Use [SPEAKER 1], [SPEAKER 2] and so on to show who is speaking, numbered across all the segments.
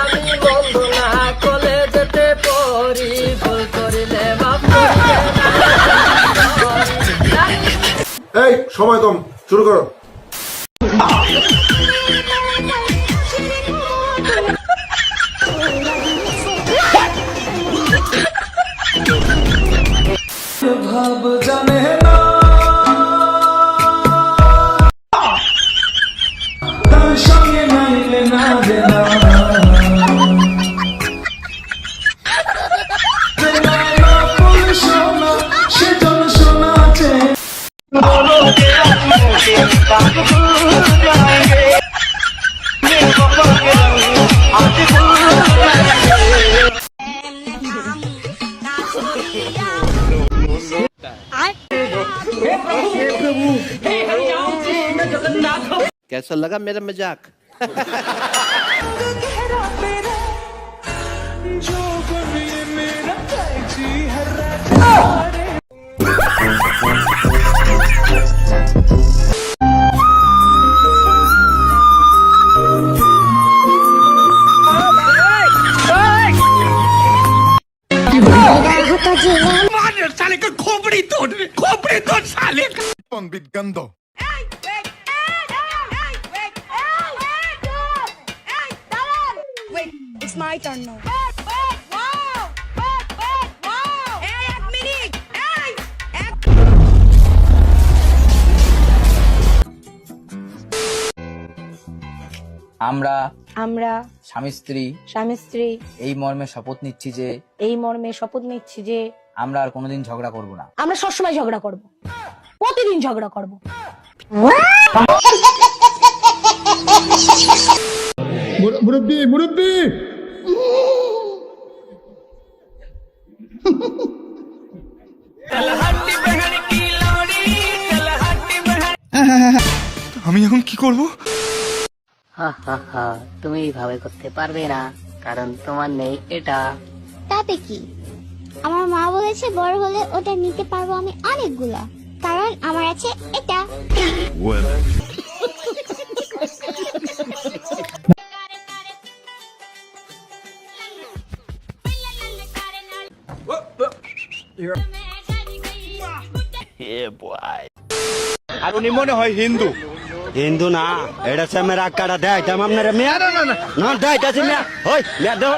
[SPEAKER 1] আমি বন্ধ না কলেজেতে পড়ি ভুল করিলে মাফ করিবে না।
[SPEAKER 2] এই সময় কম, শুরু করো।
[SPEAKER 3] ভাব জানে না তার সঙ্গে নাইলে না দেনা সে জন শোনাছে
[SPEAKER 4] कैसा लगा मेरा मजाक?
[SPEAKER 5] साले का खोपड़ी तोड़ साले का
[SPEAKER 2] পণ্ডিত গন্ধ।
[SPEAKER 6] Wait, it's my turn now. Hey, এক মিনিট।
[SPEAKER 7] আমরা
[SPEAKER 8] আমরা
[SPEAKER 7] স্বামী স্ত্রী
[SPEAKER 8] স্বামী স্ত্রী
[SPEAKER 7] এই মর্মে শপথ নিচ্ছি যে
[SPEAKER 8] এই মর্মে শপথ নিচ্ছি যে
[SPEAKER 7] আমরা আর কোনোদিন ঝগড়া করব না।
[SPEAKER 8] আমরা সবসময় ঝগড়া করব, প্রতিদিন ঝগড়া করব।
[SPEAKER 2] মুরব্বি মুরব্বি,
[SPEAKER 5] আমি এখন কি করব?
[SPEAKER 1] তুমি এইভাবে করতে পারবে না, কারণ তোমার নেই এটা।
[SPEAKER 6] তাতে কি? আমার মা বলেছে বড় হলে ওটা নিতে পারবো আমি অনেকগুলা, কারণ আমার আছে এটা।
[SPEAKER 4] আর উনি মনে হয় হিন্দু।
[SPEAKER 9] হিন্দু না, এটা সে মেরা কাটা দেয় তাম আপনার মেয়া না দেয় তাছে মেয়া হই মেয়া দাও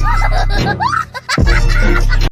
[SPEAKER 6] Ha ha ha!